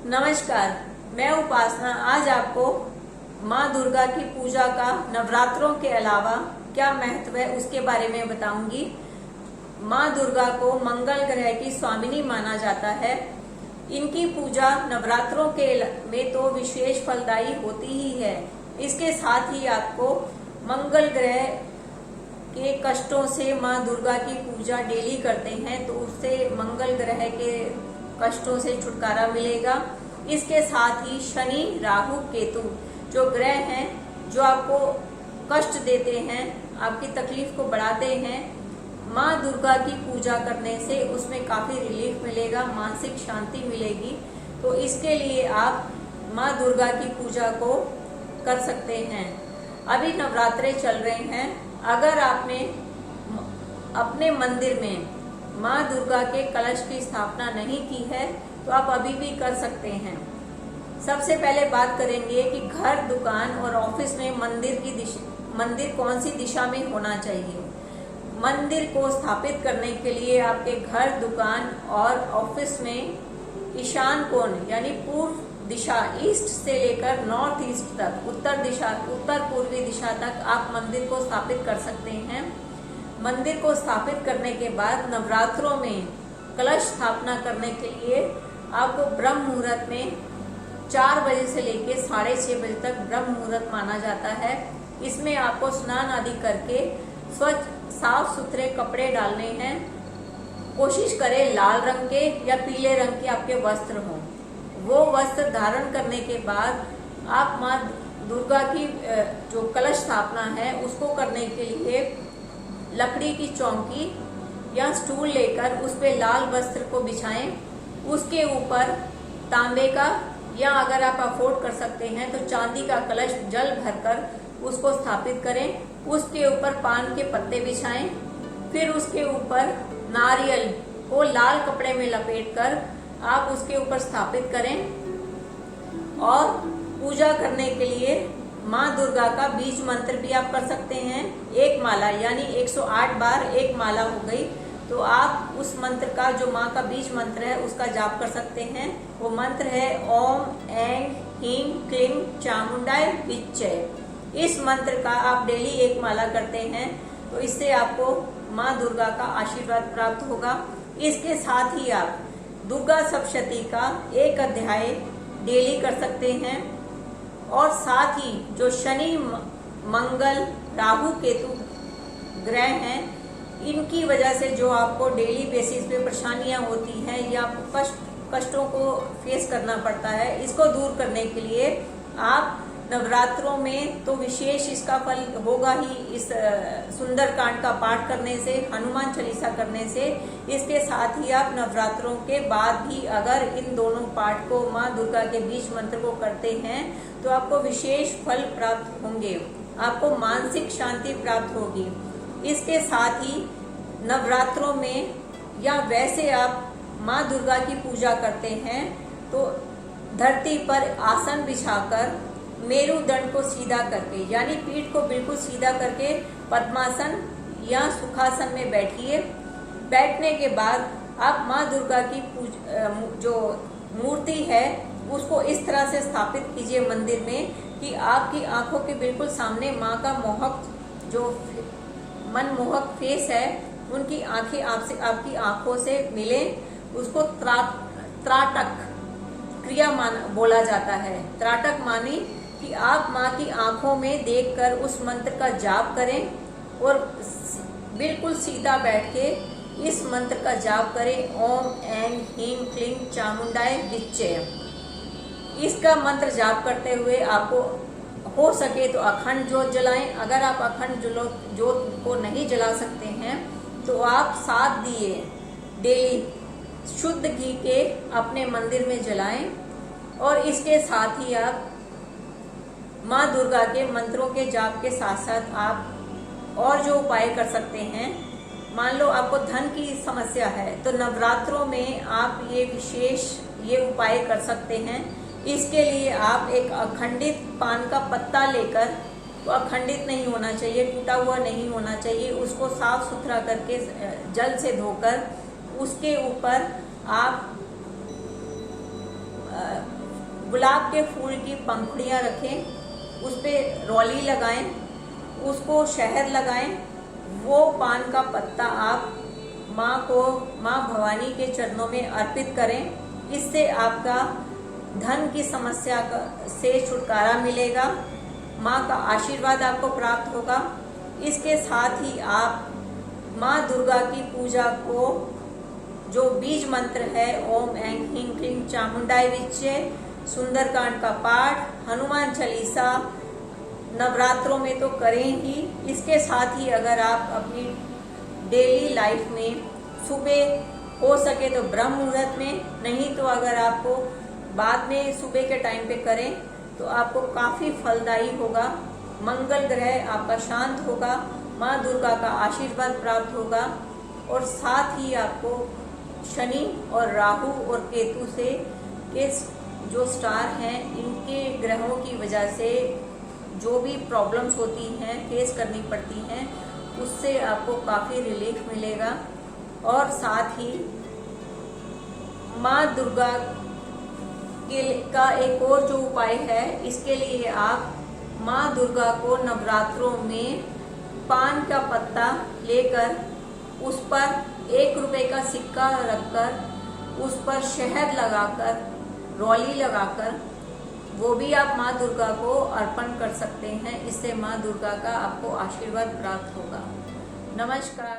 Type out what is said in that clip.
नमस्कार, मैं उपासना आज आपको माँ दुर्गा की पूजा का नवरात्रों के अलावा क्या महत्व है उसके बारे में बताऊंगी। माँ दुर्गा को मंगल ग्रह की स्वामिनी माना जाता है। इनकी पूजा नवरात्रों के में तो विशेष फलदायी होती ही है। इसके साथ ही आपको मंगल ग्रह के कष्टों से माँ दुर्गा की पूजा डेली करते हैं तो उससे मंगल ग्रह के कष्टों से छुटकारा मिलेगा। इसके साथ ही शनि, राहु, केतु जो ग्रह हैं जो आपको कष्ट देते हैं, आपकी तकलीफ को बढ़ाते हैं, माँ दुर्गा की पूजा करने से उसमें काफी रिलीफ मिलेगा, मानसिक शांति मिलेगी। तो इसके लिए आप माँ दुर्गा की पूजा को कर सकते हैं। अभी नवरात्रे चल रहे हैं। अगर आपने अपने मंदिर में माँ दुर्गा के कलश की स्थापना नहीं की है तो आप अभी भी कर सकते हैं। सबसे पहले बात करेंगे कि घर, दुकान और ऑफिस में मंदिर कौन सी दिशा में होना चाहिए। मंदिर को स्थापित करने के लिए आपके घर, दुकान और ऑफिस में ईशान कोण यानी पूर्व दिशा, ईस्ट से लेकर नॉर्थ ईस्ट तक, उत्तर पूर्वी दिशा तक आप मंदिर को स्थापित कर सकते हैं। मंदिर को स्थापित करने के बाद नवरात्रों में कलश स्थापना करने के लिए आपको ब्रह्म मुहूर्त में 4 बजे से लेकर 6:30 बजे तक ब्रह्म मुहूर्त माना जाता है। इसमें आपको स्नान आदि करके स्वच्छ साफ सुथरे कपड़े डालने हैं। कोशिश करें लाल रंग के या पीले रंग के आपके वस्त्र हों। वो वस्त्र धारण करने के बाद आप माँ दुर्गा की जो कलश स्थापना है उसको करने के लिए लकड़ी की चौकी या स्टूल लेकर उस पे लाल वस्त्र को बिछाएं। उसके ऊपर तांबे का या अगर आप अफोर्ड कर सकते हैं तो चांदी का कलश जल भरकर उसको स्थापित करें। उसके ऊपर पान के पत्ते बिछाएं। फिर उसके ऊपर नारियल को लाल कपड़े में लपेटकर आप उसके ऊपर स्थापित करें और पूजा करने के लिए माँ दुर्गा का बीज मंत्र भी आप कर सकते हैं। एक माला यानी 108 बार एक माला हो गई तो आप उस मंत्र का, जो माँ का बीज मंत्र है, उसका जाप कर सकते हैं। वो मंत्र है ओम ऐं ह्रीं क्लीं चामुंडाय विच्चय। इस मंत्र का आप डेली एक माला करते हैं तो इससे आपको माँ दुर्गा का आशीर्वाद प्राप्त होगा। इसके साथ ही आप दुर्गा सप्तशती का एक अध्याय डेली कर सकते हैं और साथ ही जो शनि, मंगल, राहु, केतु ग्रह हैं, इनकी वजह से जो आपको डेली बेसिस पे परेशानियां होती हैं या कष्टों को फेस करना पड़ता है, इसको दूर करने के लिए आप नवरात्रों में तो विशेष इसका फल होगा ही इस सुंदर कांड का पाठ करने से, हनुमान चालीसा करने से। इसके साथ ही आप नवरात्रों के बाद भी अगर इन दोनों पाठ को, माँ दुर्गा के बीज मंत्र को करते हैं तो आपको विशेष फल प्राप्त होंगे, आपको मानसिक शांति प्राप्त होगी। इसके साथ ही नवरात्रों में या वैसे आप माँ दुर्गा की पूजा करते हैं तो धरती पर आसन बिछाकर मेरुदंड को सीधा करके यानी पीठ को बिल्कुल सीधा करके पद्मासन या सुखासन में बैठिए। बैठने के बाद आप माँ दुर्गा की जो मूर्ति है उसको इस तरह से स्थापित कीजिए मंदिर में कि आपकी आंखों के बिल्कुल सामने माँ का मोहक, जो मनमोहक फेस है, उनकी आंखें आपकी आंखों से मिले। उसको त्राटक क्रिया बोला जाता है। त्राटक मानी कि आप माँ की आंखों में देखकर उस मंत्र का जाप करें और बिल्कुल सीधा बैठ के इस मंत्र का जाप करें, ओम ऐं ह्रीं क्लीं चामुंडाय विच्चय। इसका मंत्र जाप करते हुए आपको हो सके तो अखंड ज्योत जलाएं। अगर आप अखंड ज्योत को नहीं जला सकते हैं तो आप 7 दिए डेली शुद्ध घी के अपने मंदिर में जलाएं। और इसके साथ ही आप माँ दुर्गा के मंत्रों के जाप के साथ साथ आप और जो उपाय कर सकते हैं, मान लो आपको धन की समस्या है तो नवरात्रों में आप ये उपाय कर सकते हैं। इसके लिए आप एक अखंडित पान का पत्ता लेकर, वो अखंडित नहीं होना चाहिए, टूटा हुआ नहीं होना चाहिए, उसको साफ सुथरा करके जल से धोकर उसके ऊपर आप गुलाब के फूल की पंखुड़ियाँ रखें, उस पर रौली लगाएं, उसको शहद लगाएं। वो पान का पत्ता आप माँ भवानी के चरणों में अर्पित करें। इससे आपका धन की समस्या से छुटकारा मिलेगा, माँ का आशीर्वाद आपको प्राप्त होगा। इसके साथ ही आप माँ दुर्गा की पूजा को, जो बीज मंत्र है ओम ऐं ह्रीं क्लीं चामुंडाय विच्चे, सुंदरकांड का पाठ, हनुमान चालीसा नवरात्रों में तो करें ही। इसके साथ ही अगर आप अपनी डेली लाइफ में सुबह हो सके तो ब्रह्म मुहूर्त में, नहीं तो अगर आपको बाद में सुबह के टाइम पे करें तो आपको काफ़ी फलदायी होगा। मंगल ग्रह आपका शांत होगा, माँ दुर्गा का आशीर्वाद प्राप्त होगा और साथ ही आपको शनि और राहु और केतु से के जो स्टार हैं, इनके ग्रहों की वजह से जो भी प्रॉब्लम्स होती हैं, फेस करनी पड़ती हैं, उससे आपको काफ़ी रिलीफ मिलेगा। और साथ ही माँ दुर्गा का एक और जो उपाय है, इसके लिए आप माँ दुर्गा को नवरात्रों में पान का पत्ता लेकर उस पर 1 रुपए का सिक्का रखकर उस पर शहद लगाकर, रौली लगाकर, वो भी आप माँ दुर्गा को अर्पण कर सकते हैं। इससे माँ दुर्गा का आपको आशीर्वाद प्राप्त होगा। नमस्कार।